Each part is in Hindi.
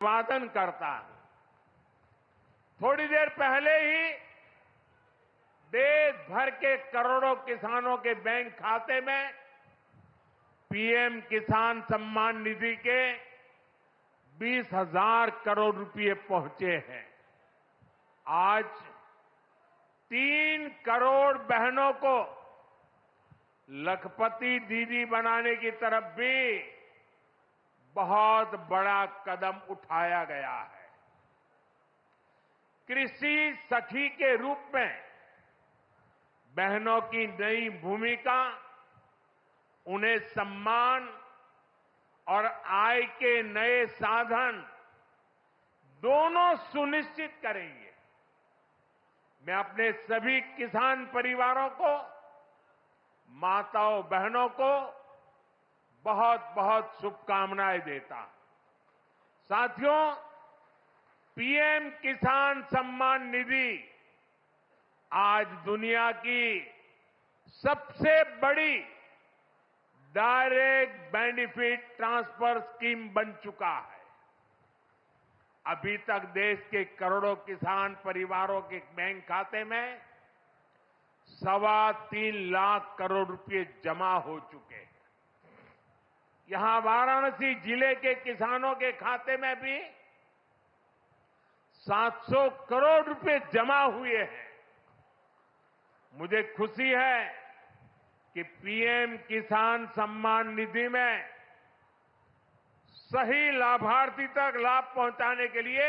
अभिवादन करता हूं। थोड़ी देर पहले ही देश भर के करोड़ों किसानों के बैंक खाते में पीएम किसान सम्मान निधि के 20,000 करोड़ रुपए पहुंचे हैं। आज 3 करोड़ बहनों को लखपति दीदी बनाने की तरफ भी बहुत बड़ा कदम उठाया गया है। कृषि सखी के रूप में बहनों की नई भूमिका उन्हें सम्मान और आय के नए साधन दोनों सुनिश्चित करेंगे। मैं अपने सभी किसान परिवारों को, माताओं बहनों को बहुत बहुत शुभकामनाएं देता हूं। साथियों, पीएम किसान सम्मान निधि आज दुनिया की सबसे बड़ी डायरेक्ट बेनिफिट ट्रांसफर स्कीम बन चुका है। अभी तक देश के करोड़ों किसान परिवारों के बैंक खाते में 3.25 लाख करोड़ रुपए जमा हो चुके हैं। यहां वाराणसी जिले के किसानों के खाते में भी 700 करोड़ रुपए जमा हुए हैं। मुझे खुशी है कि पीएम किसान सम्मान निधि में सही लाभार्थी तक लाभ पहुंचाने के लिए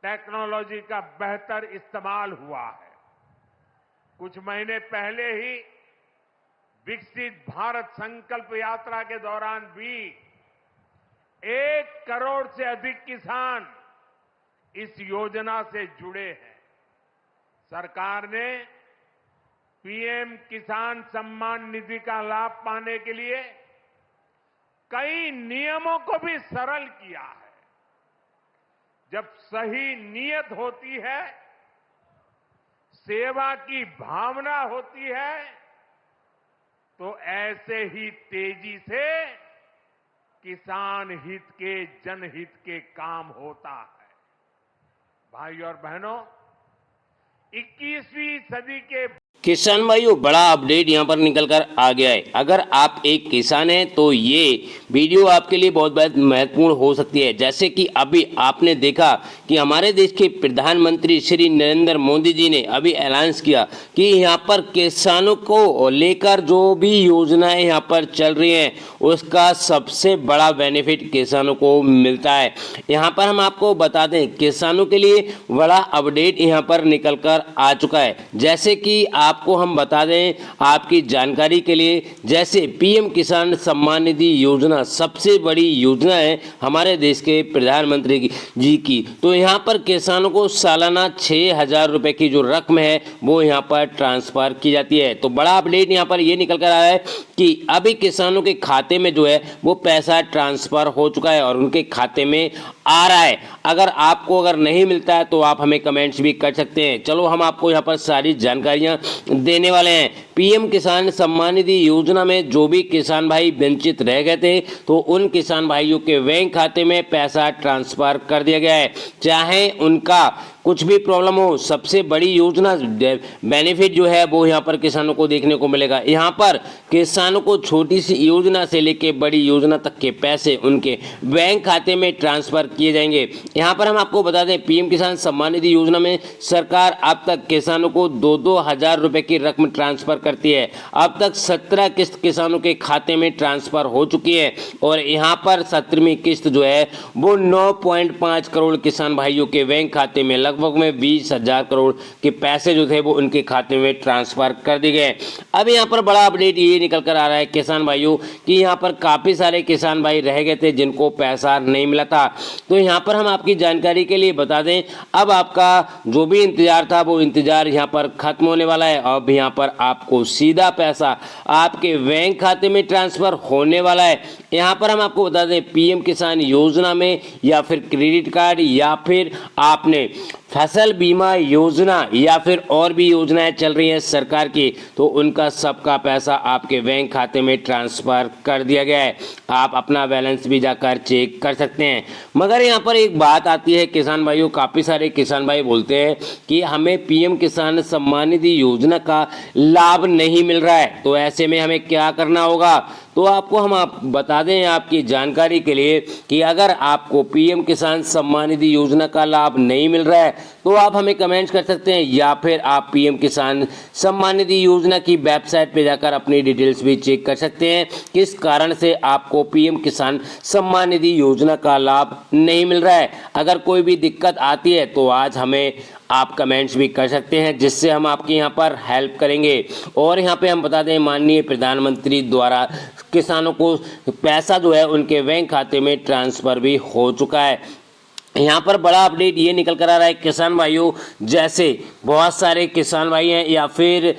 टेक्नोलॉजी का बेहतर इस्तेमाल हुआ है। कुछ महीने पहले ही विकसित भारत संकल्प यात्रा के दौरान भी 1 करोड़ से अधिक किसान इस योजना से जुड़े हैं। सरकार ने पीएम किसान सम्मान निधि का लाभ पाने के लिए कई नियमों को भी सरल किया है। जब सही नीयत होती है, सेवा की भावना होती है, तो ऐसे ही तेजी से किसान हित के, जनहित के काम होता है। भाई और बहनों, 21वीं सदी के किसान भाइयों, बड़ा अपडेट यहाँ पर निकल कर आ गया है। अगर आप एक किसान हैं तो ये वीडियो आपके लिए बहुत महत्वपूर्ण हो सकती है। जैसे कि अभी आपने देखा कि हमारे देश के प्रधानमंत्री श्री नरेंद्र मोदी जी ने अभी ऐलान किया कि यहाँ पर किसानों को लेकर जो भी योजनाएं यहाँ पर चल रही हैं उसका सबसे बड़ा बेनिफिट किसानों को मिलता है। यहाँ पर हम आपको बता दें, किसानों के लिए बड़ा अपडेट यहाँ पर निकल कर आ चुका है। जैसे कि आपको हम बता दें आपकी जानकारी के लिए, जैसे पीएम किसान सम्मान निधि योजना सबसे बड़ी योजना है हमारे देश के प्रधानमंत्री जी की। तो यहाँ पर किसानों को सालाना 6,000 रुपए की जो रकम है वो यहाँ पर ट्रांसफर की जाती है। तो बड़ा अपडेट यहाँ पर ये निकल कर आया है कि अभी किसानों के खाते में जो है वो पैसा ट्रांसफर हो चुका है और उनके खाते में आ रहा है। अगर नहीं मिलता है तो आप हमें कमेंट्स भी कर सकते हैं। चलो, हम आपको यहाँ पर सारी जानकारियां देने वाले हैं। पीएम किसान सम्मान निधि योजना में जो भी किसान भाई वंचित रह गए थे तो उन किसान भाइयों के बैंक खाते में पैसा ट्रांसफर कर दिया गया है। चाहे उनका कुछ भी प्रॉब्लम हो, सबसे बड़ी योजना बेनिफिट जो है वो यहाँ पर किसानों को देखने को मिलेगा। यहाँ पर किसानों को छोटी सी योजना से लेके बड़ी योजना तक के पैसे उनके बैंक खाते में ट्रांसफर किए जाएंगे। यहाँ पर हम आपको बता दें, पीएम किसान सम्मान निधि योजना में सरकार अब तक किसानों को 2-2 हजार रुपए की रकम ट्रांसफर करती है। अब तक 17 किस्त किसानों के खाते में ट्रांसफर हो चुकी है और यहाँ पर 17वीं किस्त जो है वो 9.5 करोड़ किसान भाइयों के बैंक खाते में लगभग में 20,000 करोड़ के पैसे जो थे वो उनके खाते में ट्रांसफर कर दिए गए। अब यहाँ पर बड़ा अपडेट ये निकल कर आ रहा है किसान भाइयों कि यहाँ पर काफी सारे किसान भाई रह गए थे जिनको पैसा नहीं मिला था। तो यहाँ पर हम आपकी जानकारी के लिए बता दें, अब आपका जो भी इंतजार था वो इंतजार यहाँ पर खत्म होने वाला है। अब यहाँ पर आपको सीधा पैसा आपके बैंक खाते में ट्रांसफर होने वाला है। यहाँ पर हम आपको बता दें, पीएम किसान योजना में या फिर क्रेडिट कार्ड या फिर आपने फसल बीमा योजना या फिर और भी योजनाएं चल रही हैं सरकार की, तो उनका सबका पैसा आपके बैंक खाते में ट्रांसफ़र कर दिया गया है। आप अपना बैलेंस भी जाकर चेक कर सकते हैं। मगर यहाँ पर एक बात आती है किसान भाइयों, काफ़ी सारे किसान भाई बोलते हैं कि हमें पीएम किसान सम्मान निधि योजना का लाभ नहीं मिल रहा है, तो ऐसे में हमें क्या करना होगा। तो आपको हम बता दें आपकी जानकारी के लिए कि अगर आपको पीएम किसान सम्मान निधि योजना का लाभ नहीं मिल रहा है तो आप हमें कमेंट कर सकते हैं, या फिर आप पीएम किसान सम्मान निधि योजना की वेबसाइट पे जाकर अपनी डिटेल्स भी चेक कर सकते हैं किस कारण से आपको पीएम किसान सम्मान निधि योजना का लाभ नहीं मिल रहा है। अगर कोई भी दिक्कत आती है तो आज हमें आप कमेंट्स भी कर सकते हैं, जिससे हम आपकी यहाँ पर हेल्प करेंगे। और यहाँ पे हम बता दें माननीय प्रधानमंत्री द्वारा किसानों को पैसा जो है उनके बैंक खाते में ट्रांसफ़र भी हो चुका है। यहाँ पर बड़ा अपडेट ये निकल कर आ रहा है किसान भाइयों, जैसे बहुत सारे किसान भाई हैं या फिर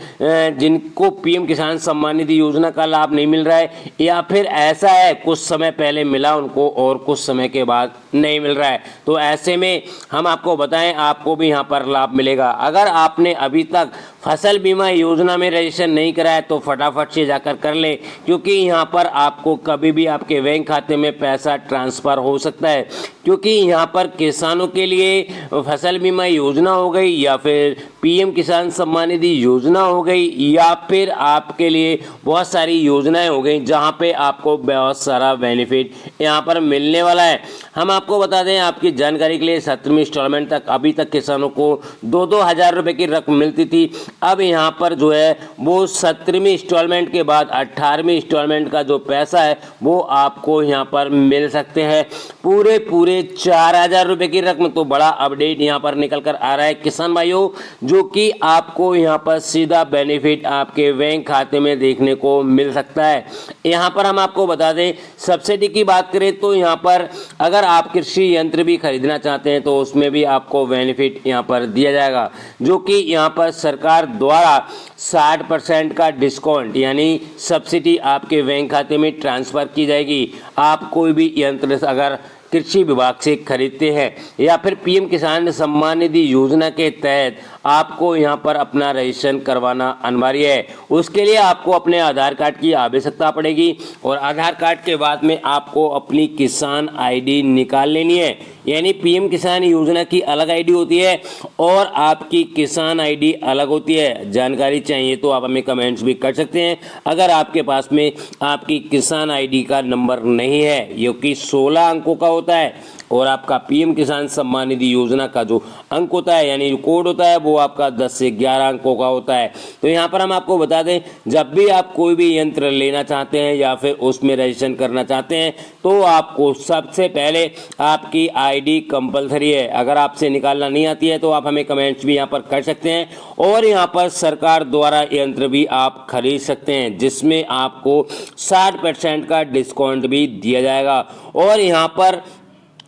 जिनको पीएम किसान सम्मान निधि योजना का लाभ नहीं मिल रहा है, या फिर ऐसा है कुछ समय पहले मिला उनको और कुछ समय के बाद नहीं मिल रहा है, तो ऐसे में हम आपको बताएं आपको भी यहाँ पर लाभ मिलेगा। अगर आपने अभी तक फसल बीमा योजना में रजिस्ट्रेशन नहीं कराया तो फटाफट से जाकर कर लें, क्योंकि यहाँ पर आपको कभी भी आपके बैंक खाते में पैसा ट्रांसफ़र हो सकता है। क्योंकि यहाँ पर किसानों के लिए फसल बीमा योजना हो गई या फिर पीएम किसान सम्मान निधि योजना हो गई या फिर आपके लिए बहुत सारी योजनाएं हो गई जहां पे आपको बहुत सारा बेनिफिट यहां पर मिलने वाला है। हम आपको बता दें आपकी जानकारी के लिए 17वीं इंस्टॉलमेंट तक अभी तक किसानों को 2-2 हज़ार रुपये की रकम मिलती थी। अब यहाँ पर जो है वो 17वीं इंस्टॉलमेंट के बाद 18वीं इंस्टॉलमेंट का जो पैसा है वो आपको यहाँ पर मिल सकते हैं पूरे 4,000 रुपये की रकम। तो बड़ा अपडेट यहाँ पर निकल कर आ रहा है किसान भाइयों, जो कि आपको यहाँ पर सीधा बेनिफिट आपके बैंक खाते में देखने को मिल सकता है। यहाँ पर हम आपको बता दें सब्सिडी की बात करें तो यहाँ पर अगर आप कृषि यंत्र भी खरीदना चाहते हैं तो उसमें भी आपको बेनिफिट यहाँ पर दिया जाएगा, जो कि यहाँ पर सरकार द्वारा 60% का डिस्काउंट यानी सब्सिडी आपके बैंक खाते में ट्रांसफ़र की जाएगी। आप कोई भी यंत्र अगर कृषि विभाग से खरीदते हैं या फिर पीएम किसान सम्मान निधि योजना के तहत आपको यहां पर अपना रजिस्ट्रेशन करवाना अनिवार्य है। उसके लिए आपको अपने आधार कार्ड की आवश्यकता पड़ेगी और आधार कार्ड के बाद में आपको अपनी किसान आईडी निकाल लेनी है। यानी पीएम किसान योजना की अलग आईडी होती है और आपकी किसान आईडी अलग होती है। जानकारी चाहिए तो आप हमें कमेंट्स भी कर सकते हैं। अगर आपके पास में आपकी किसान आईडी का नंबर नहीं है, जो कि 16 अंकों का होता है, और आपका पीएम किसान सम्मान निधि योजना का जो अंक होता है यानी कोड होता है वो आपका 10 से 11 अंकों का होता है। तो यहाँ पर हम आपको बता दें जब भी आप कोई भी यंत्र लेना चाहते हैं या फिर उसमें रजिस्ट्रेशन करना चाहते हैं तो आपको सबसे पहले आपकी आईडी कंपलसरी है। अगर आपसे निकालना नहीं आती है तो आप हमें कमेंट्स भी यहाँ पर कर सकते हैं। और यहाँ पर सरकार द्वारा यंत्र भी आप खरीद सकते हैं जिसमें आपको 60% का डिस्काउंट भी दिया जाएगा। और यहाँ पर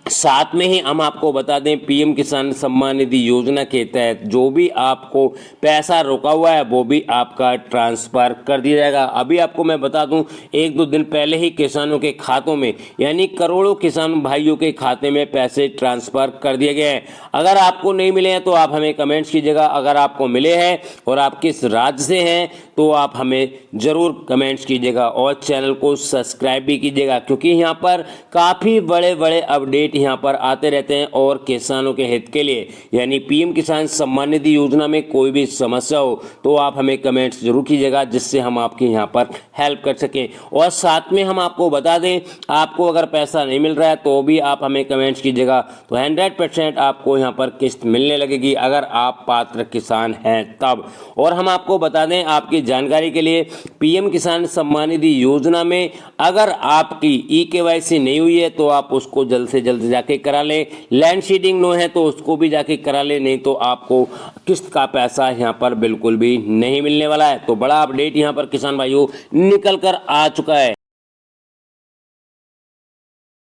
साथ में ही हम आपको बता दें पीएम किसान सम्मान निधि योजना के तहत जो भी आपको पैसा रोका हुआ है वो भी आपका ट्रांसफ़र कर दिया जाएगा। अभी आपको मैं बता दूं 1-2 दिन पहले ही किसानों के खातों में यानी करोड़ों किसान भाइयों के खाते में पैसे ट्रांसफ़र कर दिए गए हैं। अगर आपको नहीं मिले हैं तो आप हमें कमेंट्स कीजिएगा। अगर आपको मिले हैं और आप किस राज्य से हैं तो आप हमें ज़रूर कमेंट्स कीजिएगा और चैनल को सब्सक्राइब भी कीजिएगा, क्योंकि यहाँ पर काफ़ी बड़े बड़े अपडेट यहाँ पर आते रहते हैं और किसानों के हित के लिए। यानी पीएम किसान सम्मान निधि योजना में कोई भी समस्या हो तो आप हमें कमेंट्स जरूर कीजिएगा, जिससे हम आपकी यहाँ पर हेल्प कर सकें। और साथ में हम आपको बता दें आपको अगर पैसा नहीं मिल रहा है तो भी आप हमें कमेंट्स कीजिएगा, तो 100% आपको यहाँ पर किस्त मिलने लगेगी अगर आप पात्र किसान हैं तब। और हम आपको बता दें आपकी जानकारी के लिए पीएम किसान सम्मान निधि योजना में अगर आपकी ई-केवाईसी नहीं हुई है तो आप उसको जल्द से जल्द जाके करा लें। लैंड सीडिंग नो है तो उसको भी जाके करा लें, नहीं तो आपको किस्त का पैसा यहाँ पर बिल्कुल भी नहीं मिलने वाला है। तो बड़ा अपडेट यहाँ पर किसान भाइयों निकल कर आ चुका है।